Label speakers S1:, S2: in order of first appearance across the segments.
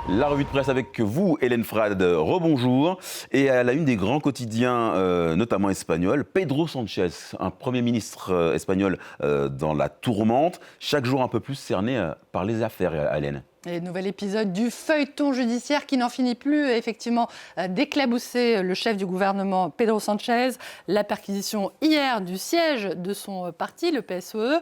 S1: La revue de presse avec vous, Hélène Frade, rebonjour. Et à la une des grands quotidiens, notamment espagnols, Pedro Sánchez, un Premier ministre espagnol dans la tourmente, chaque jour un peu plus cerné par les affaires, Hélène.
S2: Et nouvel épisode du feuilleton judiciaire qui n'en finit plus, effectivement, d'éclabousser le chef du gouvernement, Pedro Sánchez. La perquisition hier du siège de son parti, le PSOE,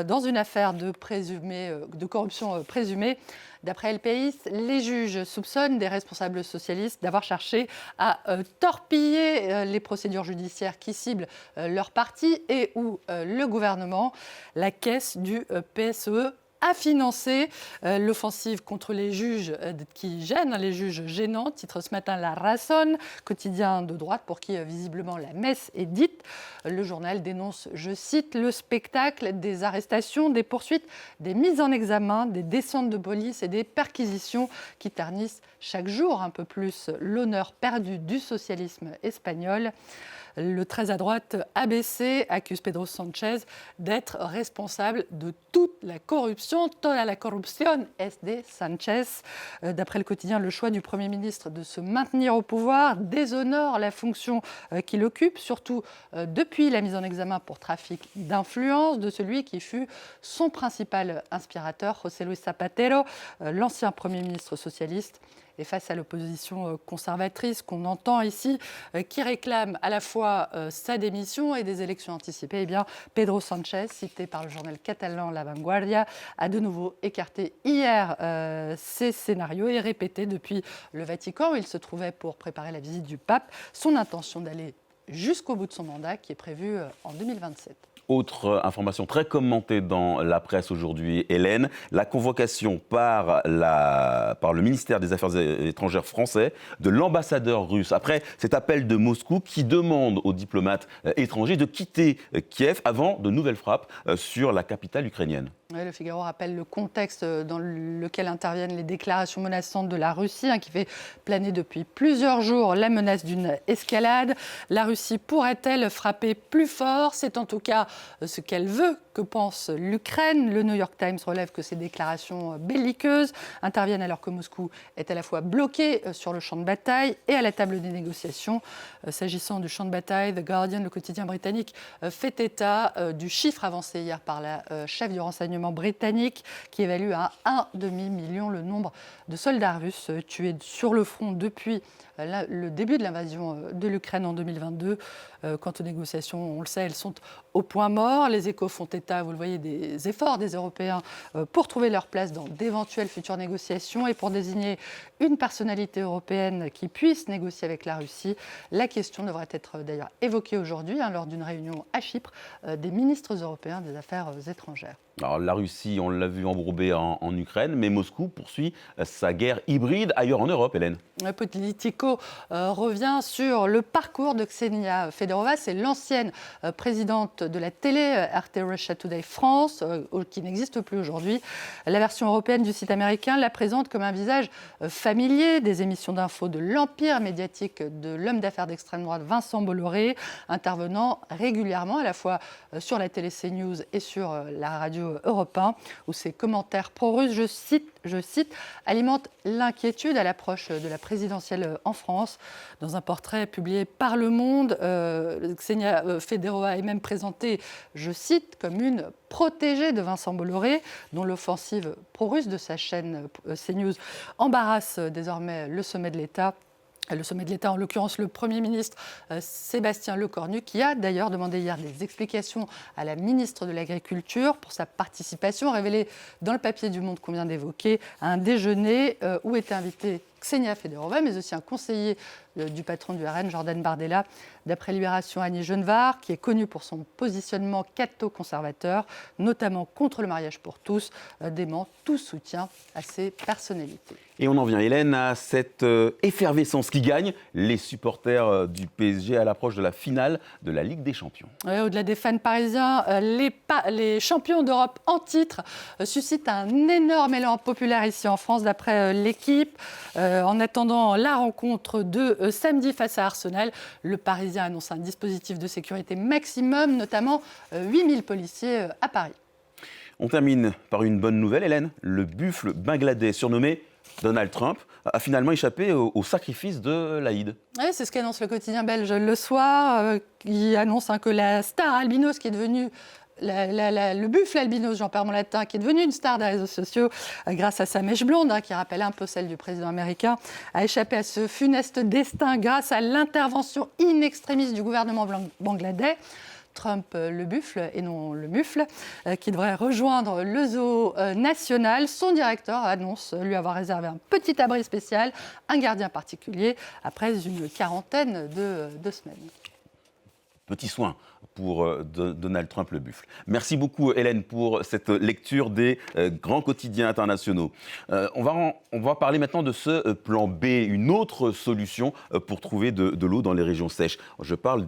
S2: dans une affaire de corruption présumée. D'après El País, les juges soupçonnent des responsables socialistes d'avoir cherché à torpiller les procédures judiciaires qui ciblent leur parti et ou le gouvernement. La caisse du PSOE a financé l'offensive contre les juges qui gênent, les juges gênants, titre ce matin La Razón, quotidien de droite pour qui visiblement la messe est dite. Le journal dénonce, je cite, le spectacle des arrestations, des poursuites, des mises en examen, des descentes de police et des perquisitions qui ternissent chaque jour un peu plus l'honneur perdu du socialisme espagnol. Le très à droite ABC accuse Pedro Sánchez d'être responsable de toute la corruption. Toda la corrupción es de Sánchez. D'après le quotidien, le choix du Premier ministre de se maintenir au pouvoir déshonore la fonction qu'il occupe, surtout depuis la mise en examen pour trafic d'influence de celui qui fut son principal inspirateur, José Luis Zapatero, l'ancien Premier ministre socialiste. Et face à l'opposition conservatrice qu'on entend ici, qui réclame à la fois sa démission et des élections anticipées, eh bien, Pedro Sánchez, cité par le journal catalan La Vanguardia, a de nouveau écarté hier ces scénarios et répété depuis le Vatican, où il se trouvait pour préparer la visite du pape, son intention d'aller jusqu'au bout de son mandat, qui est prévu en 2027.
S1: Autre information très commentée dans la presse aujourd'hui, Hélène, la convocation par le ministère des Affaires étrangères français de l'ambassadeur russe. Après cet appel de Moscou qui demande aux diplomates étrangers de quitter Kiev avant de nouvelles frappes sur la capitale ukrainienne.
S2: Oui, le Figaro rappelle le contexte dans lequel interviennent les déclarations menaçantes de la Russie, qui fait planer depuis plusieurs jours la menace d'une escalade. La Russie pourrait-elle frapper plus fort? C'est en tout cas ce qu'elle veut. Que pense l'Ukraine? Le New York Times relève que ces déclarations belliqueuses interviennent alors que Moscou est à la fois bloqué sur le champ de bataille et à la table des négociations. S'agissant du champ de bataille, The Guardian, le quotidien britannique, fait état du chiffre avancé hier par la chef du renseignement britannique qui évalue à 1,5 million le nombre de soldats russes tués sur le front depuis le début de l'invasion de l'Ukraine en 2022. Quant aux négociations, on le sait, elles sont au point mort. Les Échos font état, vous le voyez, des efforts des Européens pour trouver leur place dans d'éventuelles futures négociations et pour désigner une personnalité européenne qui puisse négocier avec la Russie. La question devrait être d'ailleurs évoquée aujourd'hui lors d'une réunion à Chypre des ministres européens des Affaires étrangères.
S1: Alors, la Russie, on l'a vu embourbée en Ukraine, mais Moscou poursuit sa guerre hybride ailleurs en Europe, Hélène.
S2: Politico revient sur le parcours de Ksenia Fedorova. C'est l'ancienne présidente de la télé RT Russia Today France, qui n'existe plus aujourd'hui. La version européenne du site américain la présente comme un visage familier des émissions d'infos de l'empire médiatique de l'homme d'affaires d'extrême droite Vincent Bolloré, intervenant régulièrement à la fois sur la télé CNews et sur la radio Europe 1, où ses commentaires pro-russes, je cite, alimentent l'inquiétude à l'approche de la présidentielle en France. Dans un portrait publié par Le Monde, Ksenia Fedorova est même présentée, je cite, comme une protégée de Vincent Bolloré, dont l'offensive pro-russe de sa chaîne CNews embarrasse désormais le sommet de l'État. Le sommet de l'État, en l'occurrence le Premier ministre Sébastien Lecornu, qui a d'ailleurs demandé hier des explications à la ministre de l'Agriculture pour sa participation, révélée dans le papier du Monde qu'on vient d'évoquer, à un déjeuner où était invitée Ksenia Fedorova, mais aussi un conseiller du patron du RN, Jordan Bardella. D'après Libération, Annie Genevard, qui est connue pour son positionnement catho-conservateur, notamment contre le mariage pour tous, dément tout soutien à ces personnalités.
S1: Et on en vient, Hélène, à cette effervescence qui gagne les supporters du PSG à l'approche de la finale de la Ligue des Champions.
S2: Ouais, au-delà des fans parisiens, les champions d'Europe en titre suscitent un énorme élan populaire ici en France, d'après l'équipe. En attendant la rencontre de samedi face à Arsenal, le Parisien annonce un dispositif de sécurité maximum, notamment 8000 policiers à Paris.
S1: On termine par une bonne nouvelle, Hélène. Le buffle bangladais, surnommé Donald Trump a finalement échappé au sacrifice de l'Aïd.
S2: Oui, c'est ce qu'annonce le quotidien belge Le Soir, qui annonce que la star albinos qui est devenue le buffle albinos, j'en perds mon latin, qui est devenu une star des réseaux sociaux grâce à sa mèche blonde, qui rappelle un peu celle du président américain, a échappé à ce funeste destin grâce à l'intervention in extremis du gouvernement bangladais. Trump le buffle et non le mufle, qui devrait rejoindre le zoo national. Son directeur annonce lui avoir réservé un petit abri spécial, un gardien particulier, après une quarantaine de semaines.
S1: Petit soin pour Donald Trump le buffle. Merci beaucoup Hélène pour cette lecture des grands quotidiens internationaux. On va parler maintenant de ce plan B, une autre solution pour trouver de l'eau dans les régions sèches. Je parle